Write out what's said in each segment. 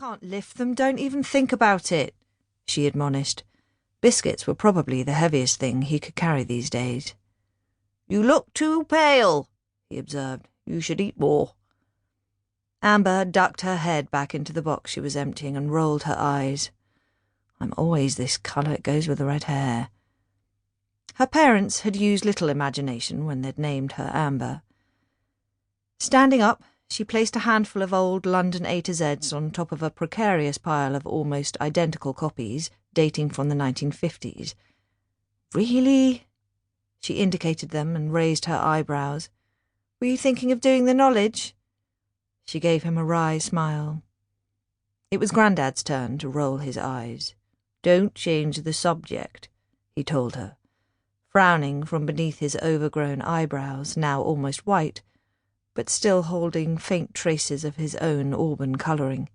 can't lift them, don't even think about it, she admonished. Biscuits were probably the heaviest thing he could carry these days. You look too pale, he observed. You should eat more. Amber ducked her head back into the box she was emptying and rolled her eyes. I'm always this colour, it goes with the red hair. Her parents had used little imagination when they'd named her Amber. Standing up, she placed a handful of old London A to Zs on top of a precarious pile of almost identical copies dating from the 1950s. Really? She indicated them and raised her eyebrows. Were you thinking of doing the knowledge? She gave him a wry smile. It was Grandad's turn to roll his eyes. Don't change the subject, he told her, frowning from beneath his overgrown eyebrows, now almost white, but still holding faint traces of his own auburn colouring.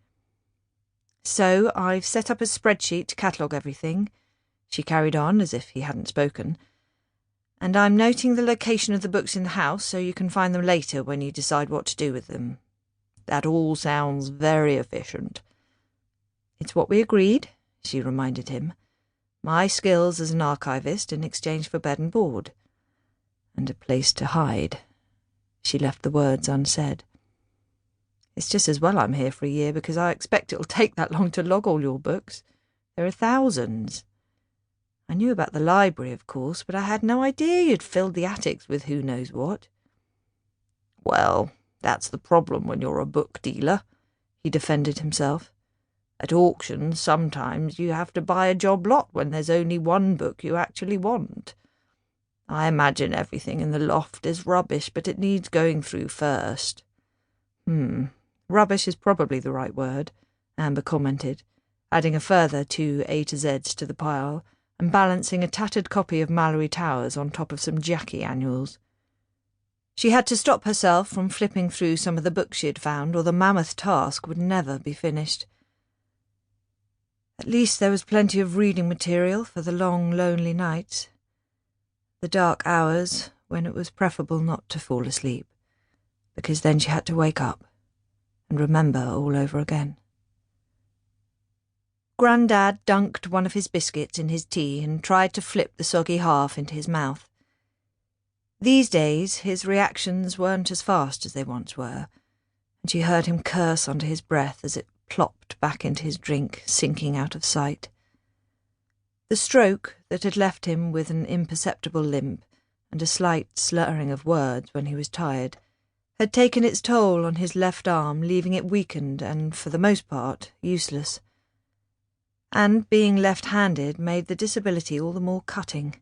So I've set up a spreadsheet to catalogue everything, she carried on as if he hadn't spoken, and I'm noting the location of the books in the house so you can find them later when you decide what to do with them. That all sounds very efficient. It's what we agreed, she reminded him. My skills as an archivist in exchange for bed and board. And a place to hide. She left the words unsaid. It's just as well I'm here for a year because I expect it'll take that long to log all your books. There are thousands. I knew about the library, of course, but I had no idea you'd filled the attics with who knows what. Well, that's the problem when you're a book dealer, he defended himself. At auctions, sometimes you have to buy a job lot when there's only one book you actually want. I imagine everything in the loft is rubbish, but it needs going through first. Rubbish is probably the right word, Amber commented, adding a further 2 A to Zs to the pile and balancing a tattered copy of Mallory Towers on top of some Jackie annuals. She had to stop herself from flipping through some of the books she had found, or the mammoth task would never be finished. At least there was plenty of reading material for the long, lonely nights, the dark hours when it was preferable not to fall asleep, because then she had to wake up and remember all over again. Grandad dunked one of his biscuits in his tea and tried to flip the soggy half into his mouth. These days his reactions weren't as fast as they once were, and she heard him curse under his breath as it plopped back into his drink, sinking out of sight. The stroke that had left him with an imperceptible limp and a slight slurring of words when he was tired had taken its toll on his left arm, leaving it weakened and, for the most part, useless. And being left-handed made the disability all the more cutting.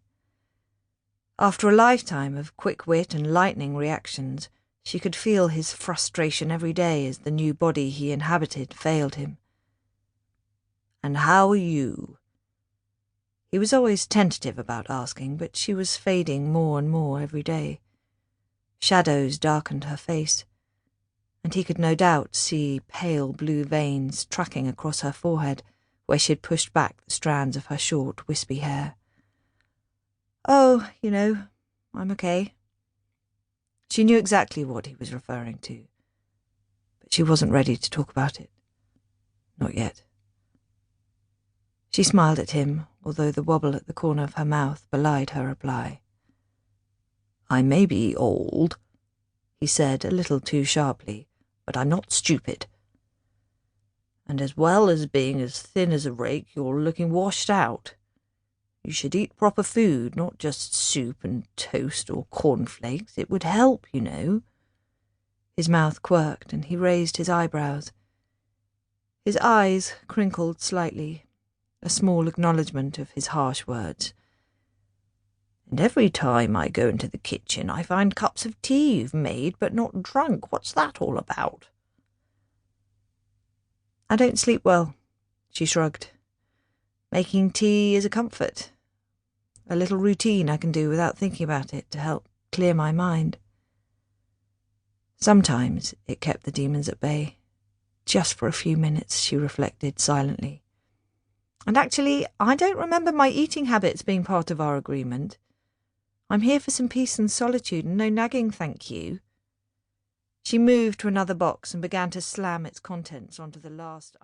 After a lifetime of quick wit and lightning reactions, she could feel his frustration every day as the new body he inhabited failed him. "And how are you?" He was always tentative about asking, but she was fading more and more every day. Shadows darkened her face, and he could no doubt see pale blue veins tracking across her forehead where she had pushed back the strands of her short, wispy hair. "Oh, I'm okay." She knew exactly what he was referring to, but she wasn't ready to talk about it. Not yet. She smiled at him, although the wobble at the corner of her mouth belied her reply. "I may be old," he said a little too sharply, "but I'm not stupid. And as well as being as thin as a rake, you're looking washed out. You should eat proper food, not just soup and toast or cornflakes. It would help, you know." His mouth quirked, and he raised his eyebrows. His eyes crinkled slightly, a small acknowledgement of his harsh words. "And every time I go into the kitchen I find cups of tea you've made but not drunk. What's that all about?" "I don't sleep well," she shrugged. "Making tea is a comfort. A little routine I can do without thinking about it to help clear my mind." Sometimes it kept the demons at bay. Just for a few minutes, she reflected silently. "And actually, I don't remember my eating habits being part of our agreement. I'm here for some peace and solitude and no nagging, thank you." She moved to another box and began to slam its contents onto the last